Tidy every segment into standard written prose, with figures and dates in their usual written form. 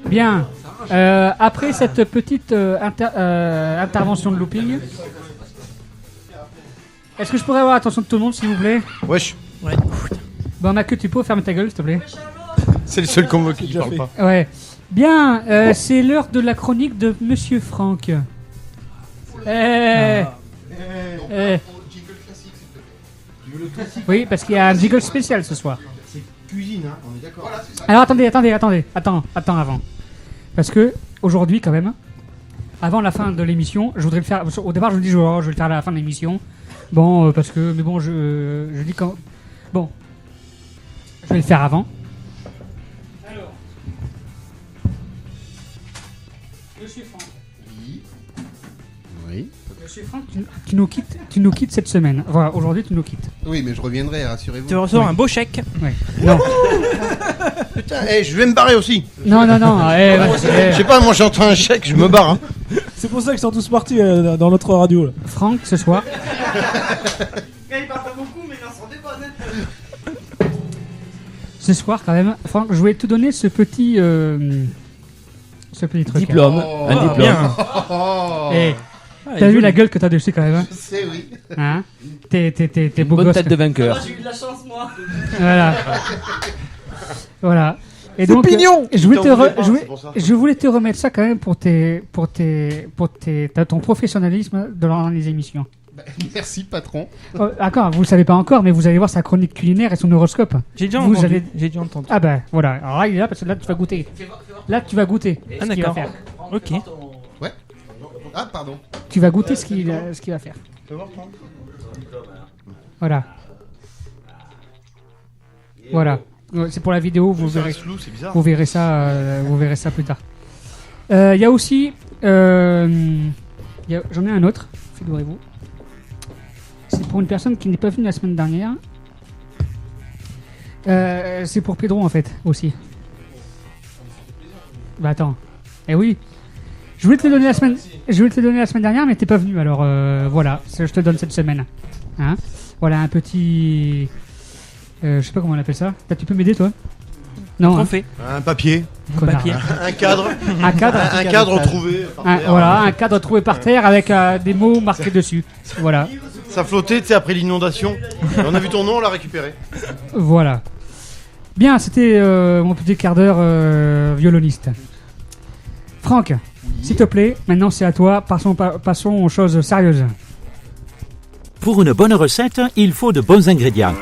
Bien. Après cette petite intervention de looping, est-ce que je pourrais avoir l'attention de tout le monde, s'il vous plaît? Wesh. Ouais. Bon, Mathieu, tu peux fermer ta gueule, s'il te plaît? C'est le seul convoqué qui parle pas. Ouais. Bien, c'est l'heure de la chronique de Monsieur Franck. Oui, parce qu'il y a un jingle spécial ce soir. C'est cuisine, hein, on est d'accord. Voilà, c'est ça. Alors attends avant. Parce que aujourd'hui quand même, avant la fin de l'émission, je voudrais le faire. Au départ, je me dis je vais le faire à la fin de l'émission. Bon, parce que mais bon, je dis quand. Bon, je vais le faire avant. Alors, Monsieur Franck. Oui. Monsieur Franck, tu nous quittes cette semaine. Voilà, aujourd'hui tu nous quittes. Oui, mais je reviendrai, rassurez-vous. Tu reçois un beau chèque. Ouais. Non. Putain, je vais me barrer aussi. Non. Je sais pas, moi j'entends un chèque, je me barre. Hein. C'est pour ça qu'ils sont tous partis dans notre radio. Là. Franck, ce soir. Il parle pas beaucoup, mais il en sort des bonnes. Ce soir, quand même, Franck, je voulais te donner ce petit truc. Diplôme. Un diplôme. Bien. Et t'as vu la gueule que t'as dessus quand même, hein? Je sais, oui. Hein? T'es beau Bonne gosse. tête de vainqueur. J'ai eu de la chance, moi. Voilà. Et donc, pignon. je voulais te remettre ça quand même pour ton professionnalisme dans les émissions. Merci, patron. D'accord, vous le savez pas encore, mais vous allez voir sa chronique culinaire et son horoscope. J'ai déjà Vous entendu. allez- J'ai déjà entendu. Ah ben voilà, alors là il est là parce que là tu vas goûter. Là tu vas goûter Ah, ce qu'il va d'accord. faire. Ok. Ah, pardon. Tu vas goûter ce qu'il va faire. Voilà. Voilà. Ouais, c'est pour la vidéo, vous verrez. flou, c'est bizarre. Vous verrez ça plus tard. Il y a aussi, j'en ai un autre, figurez-vous. C'est pour une personne qui n'est pas venue la semaine dernière. C'est pour Pedro en fait aussi. Bah attends. Eh oui. Je voulais te le donner la semaine dernière, mais t'es pas venu. Alors voilà, je te donne cette semaine. Hein, voilà un petit. Je sais pas comment on appelle ça. Tu peux m'aider toi? Non. Hein. Trophée. Un papier, Connard. Papier. un cadre, Un cadre. un cadre trouvé. par terre. Voilà, un cadre trouvé par terre avec des mots marqués dessus. Voilà. Ça flottait, tu sais, après l'inondation. Et on a vu ton nom, on l'a récupéré. Voilà. Bien, c'était mon petit quart d'heure violoniste. Franck, s'il te plaît, maintenant c'est à toi. Passons aux choses sérieuses. Pour une bonne recette, il faut de bons ingrédients,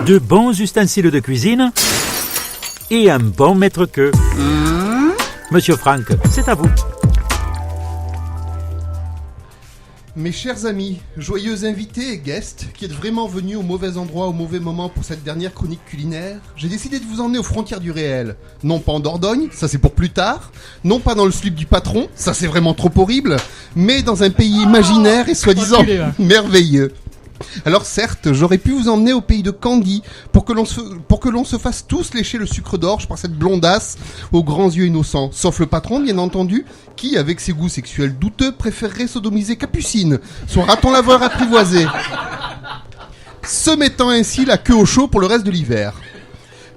de bons ustensiles de cuisine et un bon maître-queux. Monsieur Franck, c'est à vous. Mes chers amis, joyeux invités et guests, qui êtes vraiment venus au mauvais endroit au mauvais moment pour cette dernière chronique culinaire, j'ai décidé de vous emmener aux frontières du réel. Non pas en Dordogne, ça c'est pour plus tard, non pas dans le slip du patron, ça c'est vraiment trop horrible, mais dans un pays imaginaire et soi-disant Enculé, va. merveilleux. Alors certes, j'aurais pu vous emmener au pays de Candy pour que l'on se fasse tous lécher le sucre d'orge par cette blondasse aux grands yeux innocents, sauf le patron bien entendu, qui avec ses goûts sexuels douteux préférerait sodomiser Capucine, son raton laveur apprivoisé, se mettant ainsi la queue au chaud pour le reste de l'hiver.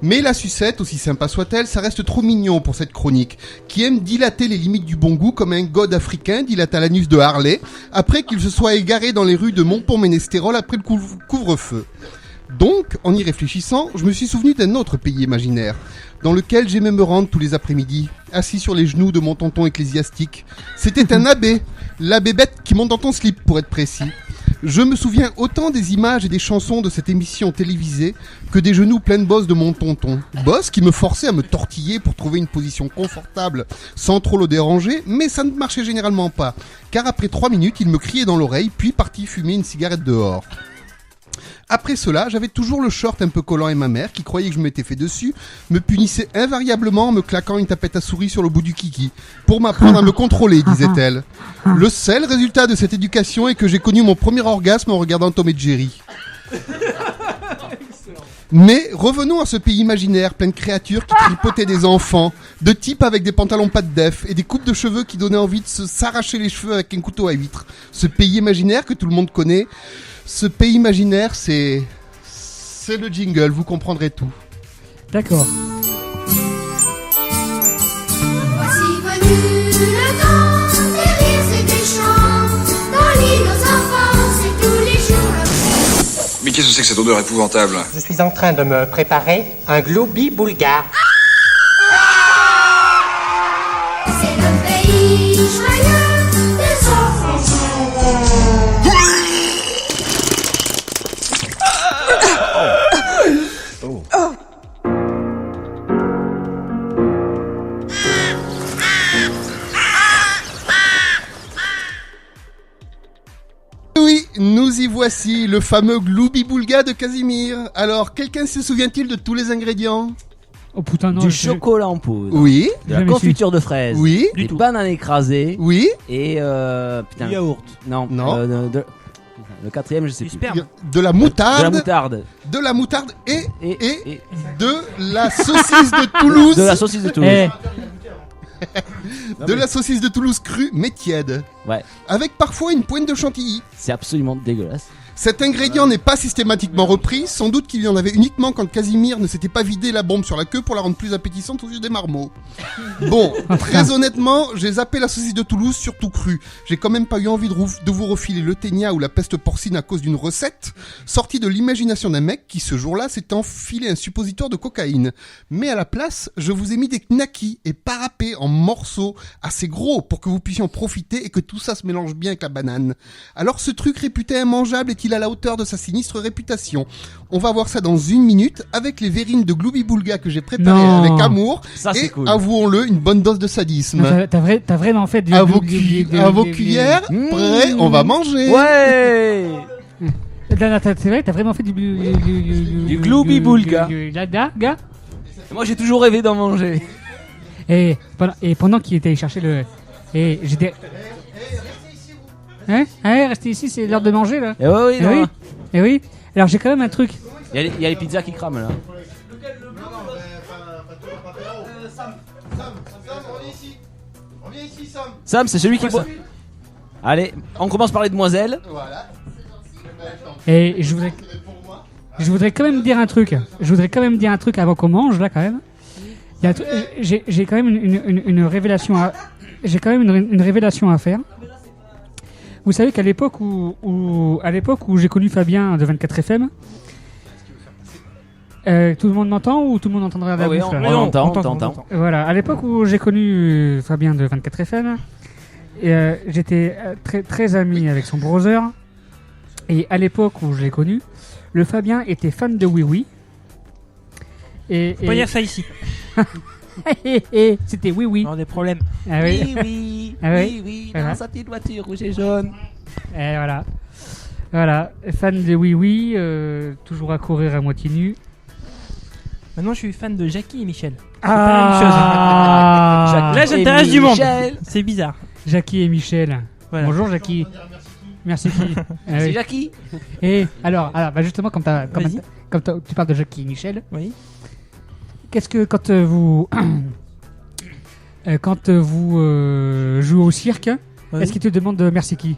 Mais la sucette, aussi sympa soit-elle, ça reste trop mignon pour cette chronique, qui aime dilater les limites du bon goût comme un god africain dilata l'anus de Harley, après qu'il se soit égaré dans les rues de Montpont-Ménestérol après le couvre-feu. Donc, en y réfléchissant, je me suis souvenu d'un autre pays imaginaire, dans lequel j'aimais me rendre tous les après-midi, assis sur les genoux de mon tonton ecclésiastique. C'était un abbé, l'abbé bête qui monte dans ton slip pour être précis. Je me souviens autant des images et des chansons de cette émission télévisée que des genoux pleins de bosses de mon tonton. Bosses qui me forçaient à me tortiller pour trouver une position confortable sans trop le déranger, mais ça ne marchait généralement pas, car après 3 minutes, il me criait dans l'oreille, puis partit fumer une cigarette dehors. Après cela, j'avais toujours le short un peu collant et ma mère, qui croyait que je m'étais fait dessus, me punissait invariablement en me claquant une tapette à souris sur le bout du kiki, pour m'apprendre à me contrôler, disait-elle. Le seul résultat de cette éducation est que j'ai connu mon premier orgasme en regardant Tom et Jerry. Mais revenons à ce pays imaginaire plein de créatures qui tripotaient des enfants, de types avec des pantalons pas de def et des coupes de cheveux qui donnaient envie de s'arracher les cheveux avec un couteau à huître. Ce pays imaginaire que tout le monde connaît, ce pays imaginaire c'est le jingle, vous comprendrez tout. D'accord. revenu le temps des rires et des chants. Dans l'île aux enfants, c'est tous les jours le fête. Mais qu'est-ce que c'est que cette odeur épouvantable? Je suis en train de me préparer un globi boulga. C'est le pays joyeux des enfants. Oui, nous y voici, le fameux Gloubi Boulga de Casimir. Alors, quelqu'un se souvient-il de tous les ingrédients? Oh putain, non. Du chocolat en poudre. Oui. De la confiture de fraises. Oui. Des bananes écrasées. Oui. Et putain. Du yaourt. Non. Non. Le quatrième, je sais plus. De la moutarde. De la moutarde. De la moutarde et de la saucisse de Toulouse. De la saucisse de Toulouse. De la saucisse de Toulouse crue mais tiède. Ouais. Avec parfois une pointe de chantilly. C'est absolument dégueulasse. Cet ingrédient n'est pas systématiquement repris, sans doute qu'il y en avait uniquement quand Casimir ne s'était pas vidé la bombe sur la queue pour la rendre plus appétissante aux yeux des marmots. Bon, très honnêtement, j'ai zappé la saucisse de Toulouse, surtout crue. J'ai quand même pas eu envie de vous refiler le ténia ou la peste porcine à cause d'une recette sortie de l'imagination d'un mec qui ce jour-là s'est enfilé un suppositoire de cocaïne. Mais à la place, je vous ai mis des knackis et parapés en morceaux assez gros pour que vous puissiez en profiter et que tout ça se mélange bien avec la banane. Alors ce truc réputé immangeable est-il à la hauteur de sa sinistre réputation? On va voir ça dans une minute avec les verrines de Gloubi Boulga que j'ai préparées avec amour. Ça, c'est et cool. Avouons-le, une bonne dose de sadisme. Non, t'as vraiment fait du... À vos cuillères, prêt, on va manger. Ouais. C'est vrai, t'as vraiment fait du Gloubi Boulga. Gars. Moi, j'ai toujours rêvé d'en manger. Et pendant qu'il était allé chercher le... Et j'étais... Hein? Restez ici, c'est l'heure de manger là. Et oui, non. Et oui. Alors j'ai quand même un truc. Il y a les pizzas qui crament là. Sam, reviens ici. Reviens ici, Sam. Sam, c'est celui qui boit. Allez, on commence par les demoiselles. Voilà. Et je voudrais quand même dire un truc. Avant qu'on mange là quand même. Il y a un truc- j'ai quand même une révélation à. J'ai quand même une révélation à faire. Vous savez qu'à l'époque où j'ai connu Fabien de 24 FM, tout le monde m'entend ou tout le monde entendra la Ah oui, bouffe, là on entend. Voilà, à l'époque où j'ai connu Fabien de 24 FM, j'étais très très ami avec son brother. Et à l'époque où je l'ai connu, le Fabien était fan de Oui Oui. Faut pas dire ça ici. C'était Oui Oui. On a des problèmes. Ah oui. Oui, Ah oui. oui, Voilà. dans sa petite voiture rouge et jaune. Et voilà, fan de Oui Oui, toujours à courir à moitié nu. Maintenant, je suis fan de Jackie et Michel. Ah, Là, j'intéresse du monde. C'est bizarre. Jackie et Michel. Voilà. Bonjour Jackie. Merci qui C'est Jackie. Et alors bah justement, comme Vas-y. tu parles de Jackie et Michel, Oui. qu'est-ce que quand vous jouez au cirque, Vas-y. est-ce qu'ils te demandent de merci qui?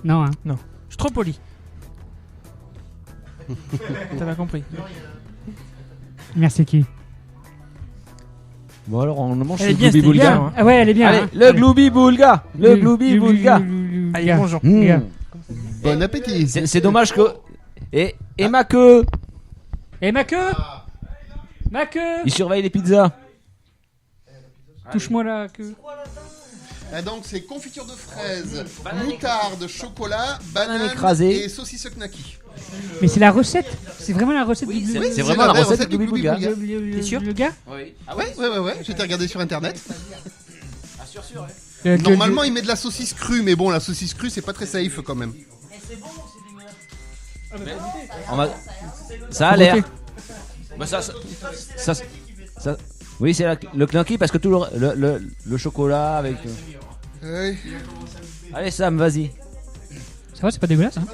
Non, hein. Je suis trop poli. T'as pas compris. Merci qui? Bon alors on mange Elle le est bien, Gloubi c'était Boulga. bien, hein. Ah ouais, elle est bien. Allez, hein. le Gloubi Boulga. Le Gloubi Boulga. Allez, bonjour. Mmh. Bon appétit. C'est dommage que. Et ma queue. Et ma queue? Ma queue? Il surveille les pizzas. Touche-moi la queue. Ah, donc c'est confiture de fraises, moutarde, chocolat, banane écrasée. et saucisse knacky. Mais c'est la recette. C'est vraiment la recette Oui, du c'est- Gloubi. c'est vraiment la vraie recette du Gloubi Boulga. T'es sûr? Le gars? Oui. Ah ouais, j'étais regardé sur internet. Que- Normalement, il met de la saucisse crue, mais bon, la saucisse crue, c'est pas très safe quand même. Ça a l'air. Bah, ça- Oui, c'est le knacky parce que tout le chocolat avec. Ouais. Allez Sam, vas-y. Ça va, c'est pas dégueulasse, hein?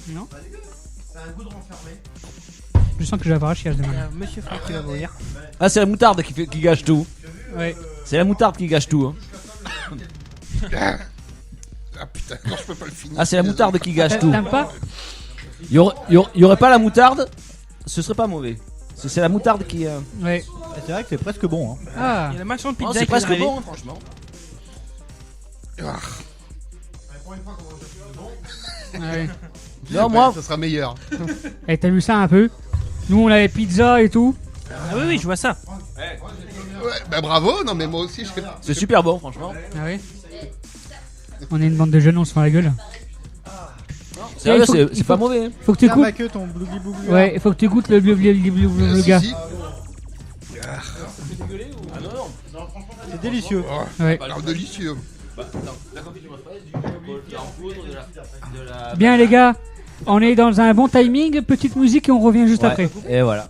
Non? Je sens que je vais avoir un chiage demain. Monsieur Franck qui va mourir. Ah, c'est la moutarde qui gâche tout. Ouais. C'est la moutarde qui gâche tout. Hein. Ah putain, non, je peux pas le finir. Ah, c'est la moutarde qui gâche tout. T'aimes pas? Il y aurait pas la moutarde, ce serait pas mauvais. C'est la moutarde qui. Ouais. C'est vrai que c'est presque bon. Hein. Ah. Il y a la marchand de Oh, pizza c'est qui presque est arrivé. bon, franchement. Ouais. Non, moi. Ça sera meilleur. Et t'as vu ça un peu? Nous on avait pizza et tout. Ah oui, oui, je vois ça. Ouais, bah bravo, non mais moi aussi je fais. C'est super bon, franchement. Ah oui. On est une bande de jeunes, on se fend la gueule. Sérieux, il faut- c'est il pas faut- mauvais. Faut que tu Ferme goûtes. la queue ton blougui blougui. Ouais, il faut que tu goûtes le gars. Si. C'est délicieux. Ouais. Alors délicieux. Bien les gars, on est dans un bon timing, petite musique et on revient juste Ouais. après. Et voilà.